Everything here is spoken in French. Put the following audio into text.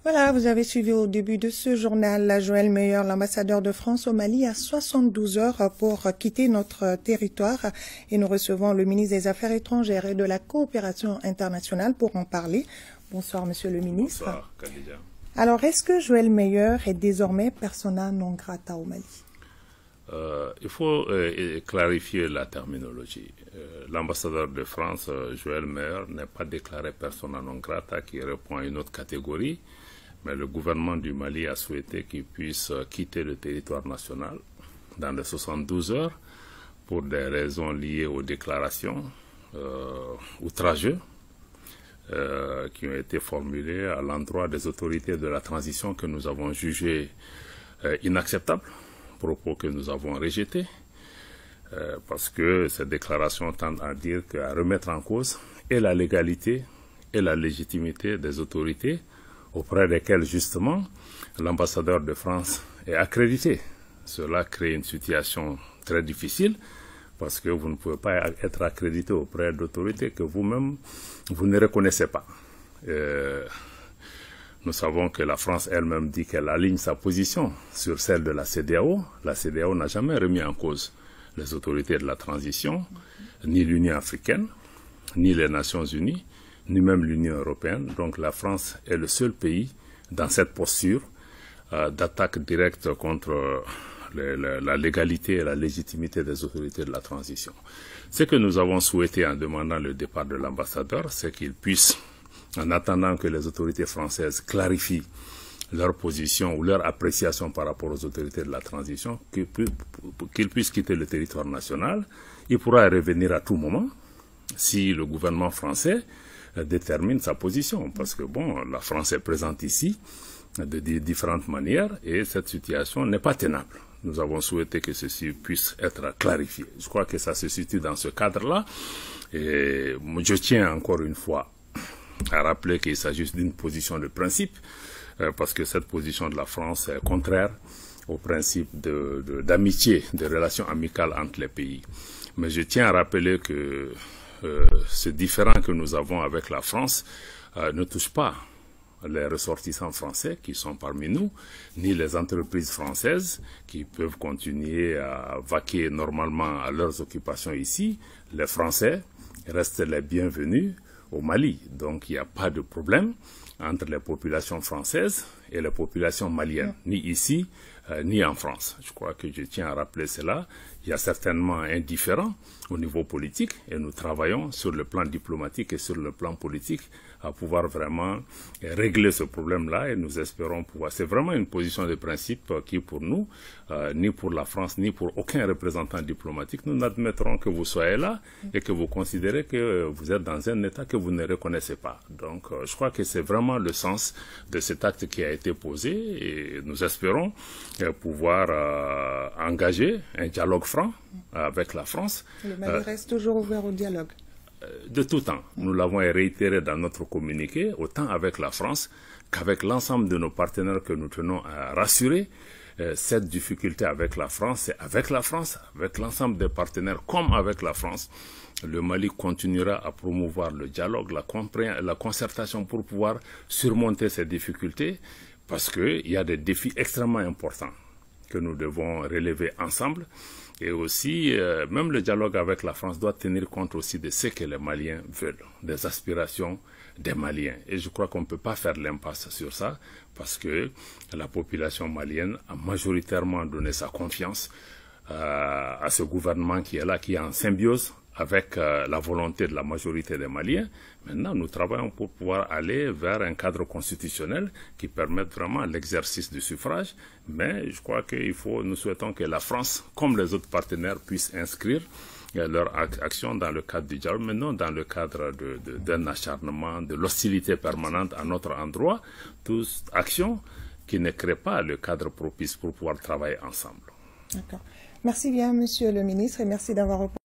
Voilà, vous avez suivi au début de ce journal Joël Meyer, l'ambassadeur de France au Mali, à 72 heures pour quitter notre territoire. Et nous recevons le ministre des Affaires étrangères et de la coopération internationale pour en parler. Bonsoir, monsieur le ministre. Bonsoir, Khadija. Alors, est-ce que Joël Meyer est désormais persona non grata au Mali? Il faut clarifier la terminologie. L'ambassadeur de France, Joël Meyer, n'est pas déclaré persona non grata qui répond à une autre catégorie, mais le gouvernement du Mali a souhaité qu'il puisse quitter le territoire national dans les 72 heures pour des raisons liées aux déclarations outrageuses qui ont été formulées à l'endroit des autorités de la transition que nous avons jugées inacceptables, propos que nous avons rejetés, parce que ces déclarations tendent à dire qu'à remettre en cause et la légalité et la légitimité des autorités auprès desquelles justement l'ambassadeur de France est accrédité. Cela crée une situation très difficile parce que vous ne pouvez pas être accrédité auprès d'autorités que vous-même vous ne reconnaissez pas. Nous savons que la France elle-même dit qu'elle aligne sa position sur celle de la CEDEAO. La CEDEAO n'a jamais remis en cause les autorités de la transition, ni l'Union africaine, ni les Nations unies, ni même l'Union européenne. Donc la France est le seul pays dans cette posture d'attaque directe contre la légalité et la légitimité des autorités de la transition. Ce que nous avons souhaité en demandant le départ de l'ambassadeur, c'est qu'il puisse, en attendant que les autorités françaises clarifient leur position ou leur appréciation par rapport aux autorités de la transition, qu'ils puissent quitter le territoire national. Il pourra revenir à tout moment si le gouvernement français détermine sa position. Parce que, bon, la France est présente ici de différentes manières et cette situation n'est pas tenable. Nous avons souhaité que ceci puisse être clarifié. Je crois que ça se situe dans ce cadre-là. Et je tiens encore une fois à rappeler qu'il s'agit d'une position de principe, parce que cette position de la France est contraire au principe d'amitié, de relations amicales entre les pays. Mais je tiens à rappeler que ce différend que nous avons avec la France ne touche pas les ressortissants français qui sont parmi nous, ni les entreprises françaises qui peuvent continuer à vaquer normalement à leurs occupations ici. Les Français restent les bienvenus au Mali. Donc il n'y a pas de problème entre les populations françaises et les populations maliennes, ni ici, ni en France. Je crois que je tiens à rappeler cela. Il y a certainement un différend au niveau politique et nous travaillons sur le plan diplomatique et sur le plan politique à pouvoir vraiment régler ce problème-là et nous espérons pouvoir. C'est vraiment une position de principe qui pour nous, ni pour la France, ni pour aucun représentant diplomatique, nous n'admettrons que vous soyez là et que vous considérez que vous êtes dans un État que vous ne reconnaissez pas. Donc je crois que c'est vraiment le sens de cet acte qui a été posé et nous espérons pouvoir engager un dialogue franc avec la France. Le Mali reste toujours ouvert au dialogue. De tout temps. Nous l'avons réitéré dans notre communiqué, autant avec la France qu'avec l'ensemble de nos partenaires que nous tenons à rassurer. Cette difficulté avec la France, c'est avec la France, avec l'ensemble des partenaires comme avec la France. Le Mali continuera à promouvoir le dialogue, la concertation pour pouvoir surmonter ces difficultés parce qu'il y a des défis extrêmement importants que nous devons relever ensemble. Et aussi, même le dialogue avec la France doit tenir compte aussi de ce que les Maliens veulent, des aspirations des Maliens. Et je crois qu'on ne peut pas faire l'impasse sur ça, parce que la population malienne a majoritairement donné sa confiance à ce gouvernement qui est là, qui est en symbiose avec la volonté de la majorité des Maliens. Maintenant, nous travaillons pour pouvoir aller vers un cadre constitutionnel qui permette vraiment l'exercice du suffrage. Mais je crois nous souhaitons que la France, comme les autres partenaires, puissent inscrire leur action dans le cadre du dialogue, mais non dans le cadre d'un acharnement, de l'hostilité permanente à notre endroit. Toute action qui ne crée pas le cadre propice pour pouvoir travailler ensemble. D'accord. Merci bien, monsieur le ministre, et merci d'avoir répondu.